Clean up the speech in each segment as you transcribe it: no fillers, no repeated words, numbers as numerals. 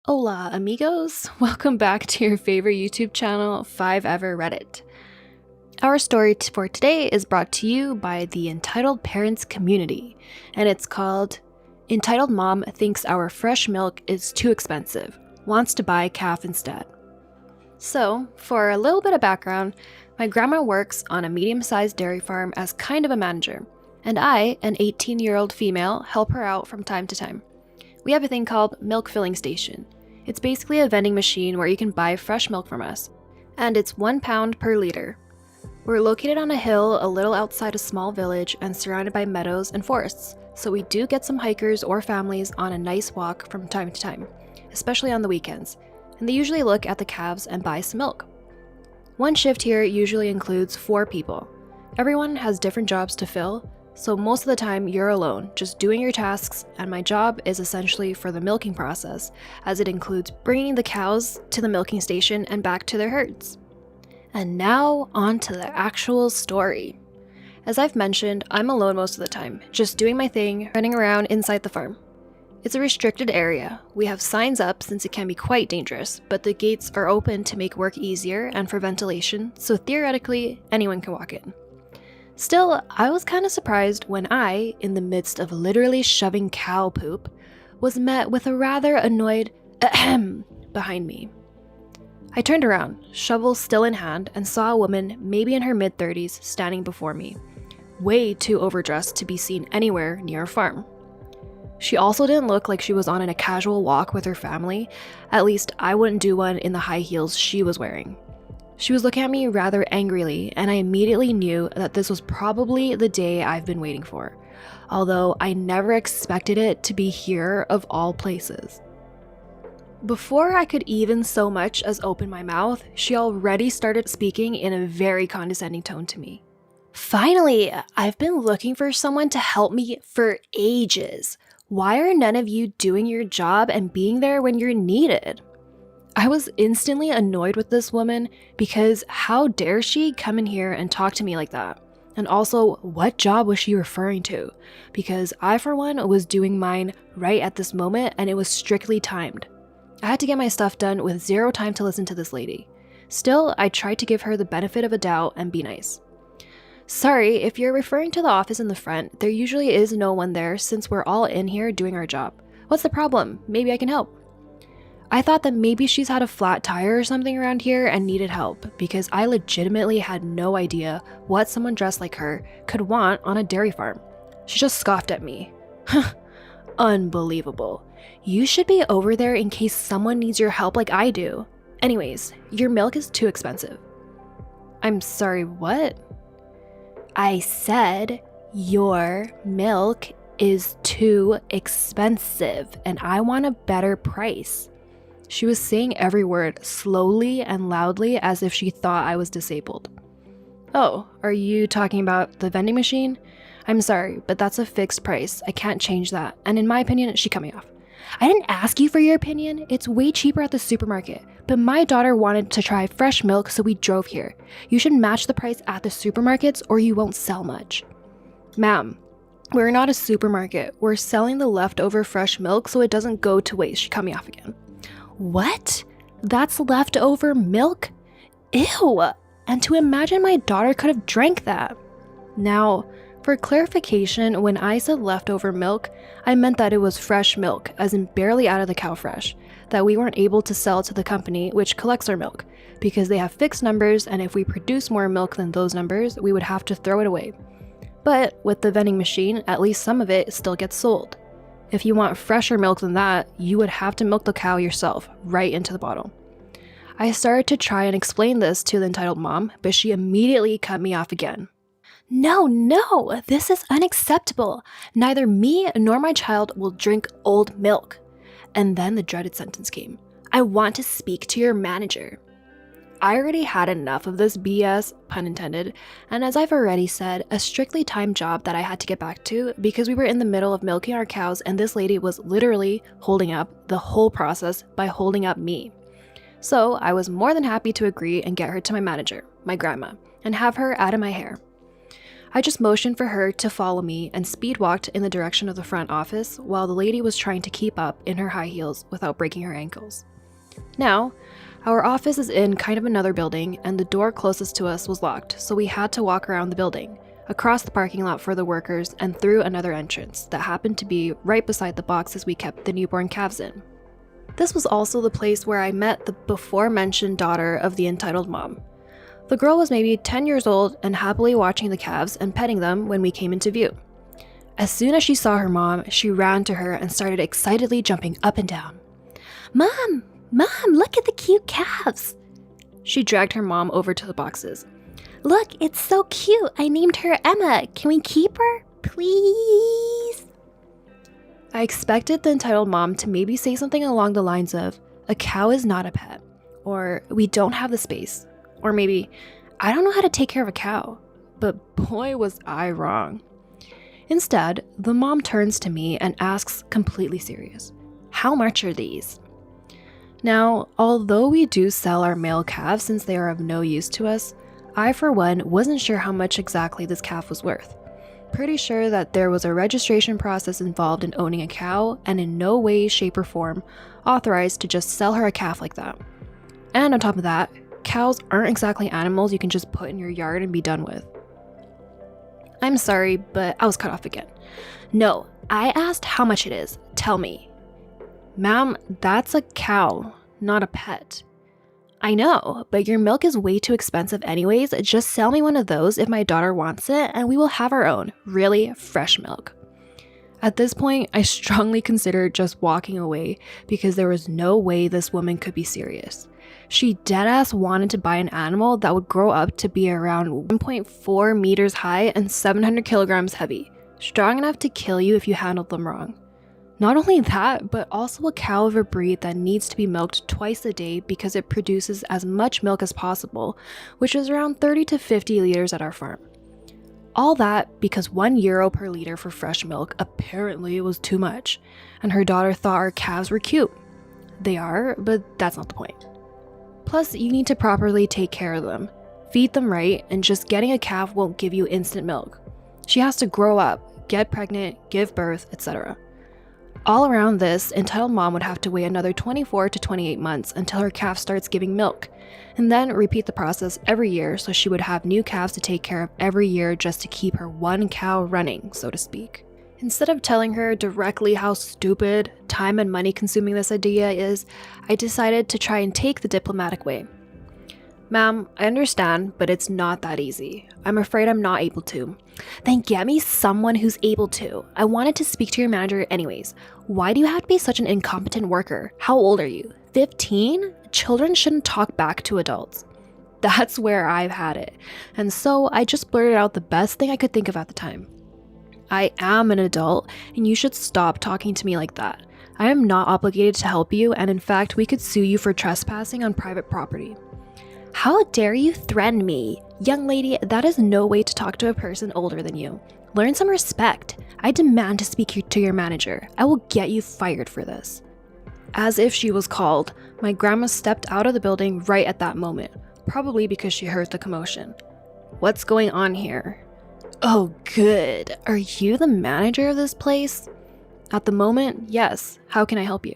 Hola, amigos! Welcome back to your favorite YouTube channel, 5ever Reddit. Our story for today is brought to you by the Entitled Parents community, and it's called Entitled Mom Thinks Our Fresh Milk is Too Expensive, Wants to Buy Calf Instead. So, for a little bit of background, my grandma works on a medium-sized dairy farm as kind of a manager, and I, an 18-year-old female, help her out from time to time. We have a thing called Milk Filling Station. It's basically a vending machine where you can buy fresh milk from us, and it's £1 per liter. We're located on a hill a little outside a small village and surrounded by meadows and forests, so we do get some hikers or families on a nice walk from time to time, especially on the weekends, and they usually look at the calves and buy some milk. One shift here usually includes 4 people. Everyone has different jobs to fill, so most of the time you're alone, just doing your tasks, and my job is essentially for the milking process, as it includes bringing the cows to the milking station and back to their herds. And now on to the actual story. As I've mentioned, I'm alone most of the time, just doing my thing, running around inside the farm. It's a restricted area. We have signs up since it can be quite dangerous, but the gates are open to make work easier and for ventilation, so theoretically anyone can walk in. Still, I was kind of surprised when I, in the midst of literally shoving cow poop, was met with a rather annoyed ahem behind me. I turned around, shovel still in hand, and saw a woman, maybe in her mid-30s, standing before me, way too overdressed to be seen anywhere near a farm. She also didn't look like she was on a casual walk with her family, at least I wouldn't do one in the high heels she was wearing. She was looking at me rather angrily, and I immediately knew that this was probably the day I've been waiting for, although I never expected it to be here of all places. Before I could even so much as open my mouth, she already started speaking in a very condescending tone to me. Finally, I've been looking for someone to help me for ages. Why are none of you doing your job and being there when you're needed? I was instantly annoyed with this woman because how dare she come in here and talk to me like that? And also, what job was she referring to? Because I, for one, was doing mine right at this moment and it was strictly timed. I had to get my stuff done with zero time to listen to this lady. Still, I tried to give her the benefit of a doubt and be nice. Sorry, if you're referring to the office in the front, there usually is no one there since we're all in here doing our job. What's the problem? Maybe I can help. I thought that maybe she's had a flat tire or something around here and needed help, because I legitimately had no idea what someone dressed like her could want on a dairy farm. She just scoffed at me. Unbelievable. You should be over there in case someone needs your help like I do. Anyways, your milk is too expensive. I'm sorry, what? I said your milk is too expensive and I want a better price. She was saying every word slowly and loudly as if she thought I was disabled. Oh, are you talking about the vending machine? I'm sorry, but that's a fixed price. I can't change that. And in my opinion, she cut me off. I didn't ask you for your opinion. It's way cheaper at the supermarket. But my daughter wanted to try fresh milk, so we drove here. You should match the price at the supermarkets or you won't sell much. Ma'am, we're not a supermarket. We're selling the leftover fresh milk so it doesn't go to waste. She cut me off again. What? That's leftover milk? Ew! And to imagine my daughter could have drank that. Now, for clarification, when I said leftover milk, I meant that it was fresh milk, as in barely out of the cow fresh, that we weren't able to sell to the company which collects our milk, because they have fixed numbers and if we produce more milk than those numbers, we would have to throw it away. But with the vending machine, at least some of it still gets sold. If you want fresher milk than that, you would have to milk the cow yourself, right into the bottle. I started to try and explain this to the entitled mom, but she immediately cut me off again. No, this is unacceptable. Neither me nor my child will drink old milk. And then the dreaded sentence came. I want to speak to your manager. I already had enough of this BS, pun intended, and as I've already said, a strictly timed job that I had to get back to because we were in the middle of milking our cows and this lady was literally holding up the whole process by holding up me. So I was more than happy to agree and get her to my manager, my grandma, and have her out of my hair. I just motioned for her to follow me and speed walked in the direction of the front office while the lady was trying to keep up in her high heels without breaking her ankles. Now, our office is in kind of another building and the door closest to us was locked, so we had to walk around the building, across the parking lot for the workers and through another entrance that happened to be right beside the boxes we kept the newborn calves in. This was also the place where I met the before-mentioned daughter of the entitled mom. The girl was maybe 10 years old and happily watching the calves and petting them when we came into view. As soon as she saw her mom, she ran to her and started excitedly jumping up and down. "Mom! Mom, look at the cute calves!" She dragged her mom over to the boxes. "Look, it's so cute! I named her Emma. Can we keep her? Please?" I expected the entitled mom to maybe say something along the lines of, "A cow is not a pet," or "We don't have the space," or maybe, "I don't know how to take care of a cow." But boy was I wrong. Instead, the mom turns to me and asks completely serious, "How much are these?" Now, although we do sell our male calves since they are of no use to us, I for one wasn't sure how much exactly this calf was worth. Pretty sure that there was a registration process involved in owning a cow and in no way, shape, or form authorized to just sell her a calf like that. And on top of that, cows aren't exactly animals you can just put in your yard and be done with. I'm sorry, but I was cut off again. "No, I asked how much it is. Tell me." "Ma'am, that's a cow, not a pet." "I know, but your milk is way too expensive anyways. Just sell me one of those if my daughter wants it and we will have our own, really fresh milk." At this point, I strongly considered just walking away because there was no way this woman could be serious. She deadass wanted to buy an animal that would grow up to be around 1.4 meters high and 700 kilograms heavy, strong enough to kill you if you handled them wrong. Not only that, but also a cow of a breed that needs to be milked twice a day because it produces as much milk as possible, which is around 30 to 50 liters at our farm. All that because €1 per liter for fresh milk apparently was too much, and her daughter thought our calves were cute. They are, but that's not the point. Plus, you need to properly take care of them, feed them right, and just getting a calf won't give you instant milk. She has to grow up, get pregnant, give birth, etc. All around this, entitled mom would have to wait another 24 to 28 months until her calf starts giving milk, and then repeat the process every year so she would have new calves to take care of every year just to keep her one cow running, so to speak. Instead of telling her directly how stupid, time and money consuming this idea is, I decided to try and take the diplomatic way. "Ma'am, I understand, but it's not that easy. I'm afraid I'm not able to." "Then get me someone who's able to. I wanted to speak to your manager anyways. Why do you have to be such an incompetent worker? How old are you? 15? Children shouldn't talk back to adults." That's where I've had it. And so I just blurted out the best thing I could think of at the time. "I am an adult, and you should stop talking to me like that. I am not obligated to help you, and in fact, we could sue you for trespassing on private property." "How dare you threaten me? Young lady, that is no way to talk to a person older than you. Learn some respect. I demand to speak to your manager. I will get you fired for this." As if she was called, my grandma stepped out of the building right at that moment, probably because she heard the commotion. "What's going on here?" "Oh, good. Are you the manager of this place?" "At the moment, yes. How can I help you?"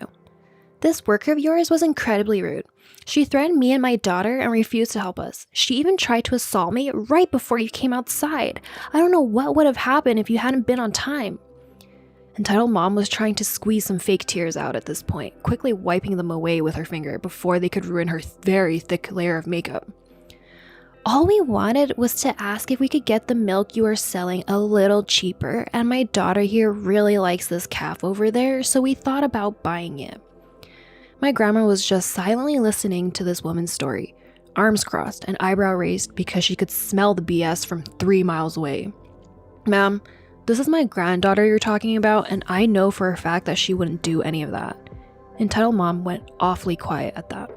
"This worker of yours was incredibly rude. She threatened me and my daughter and refused to help us. She even tried to assault me right before you came outside. I don't know what would have happened if you hadn't been on time." Entitled mom was trying to squeeze some fake tears out at this point, quickly wiping them away with her finger before they could ruin her very thick layer of makeup. "All we wanted was to ask if we could get the milk you are selling a little cheaper, and my daughter here really likes this calf over there, so we thought about buying it." My grandma was just silently listening to this woman's story, arms crossed and eyebrow raised because she could smell the BS from 3 miles away. "Ma'am, this is my granddaughter you're talking about, and I know for a fact that she wouldn't do any of that." Entitled mom went awfully quiet at that.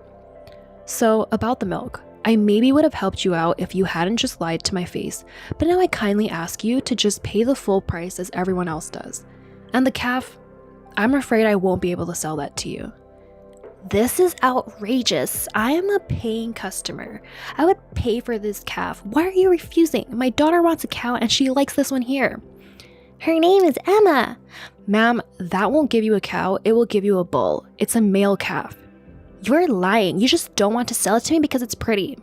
"So, about the milk. I maybe would have helped you out if you hadn't just lied to my face, but now I kindly ask you to just pay the full price as everyone else does. And the calf, I'm afraid I won't be able to sell that to you." This is outrageous. I am a paying customer. I would pay for this calf. Why are you refusing? My daughter wants a cow and she likes this one here. Her name is Emma. Ma'am, that won't give you a cow. It will give you a bull. It's a male calf. You're lying. You just don't want to sell it to me because it's pretty.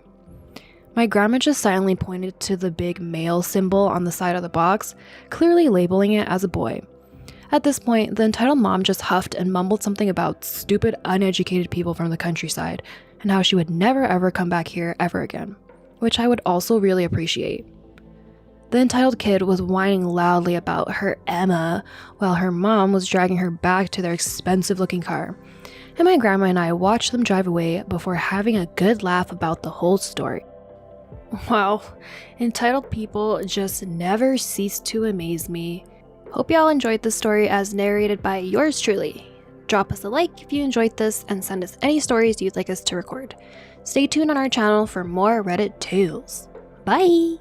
My grandma just silently pointed to the big male symbol on the side of the box, clearly labeling it as a boy. At this point, the entitled mom just huffed and mumbled something about stupid, uneducated people from the countryside and how she would never ever come back here ever again, which I would also really appreciate. The entitled kid was whining loudly about her Emma while her mom was dragging her back to their expensive-looking car, and my grandma and I watched them drive away before having a good laugh about the whole story. Wow, entitled people just never cease to amaze me. Hope y'all enjoyed this story as narrated by yours truly. Drop us a like if you enjoyed this and send us any stories you'd like us to record. Stay tuned on our channel for more Reddit tales. Bye!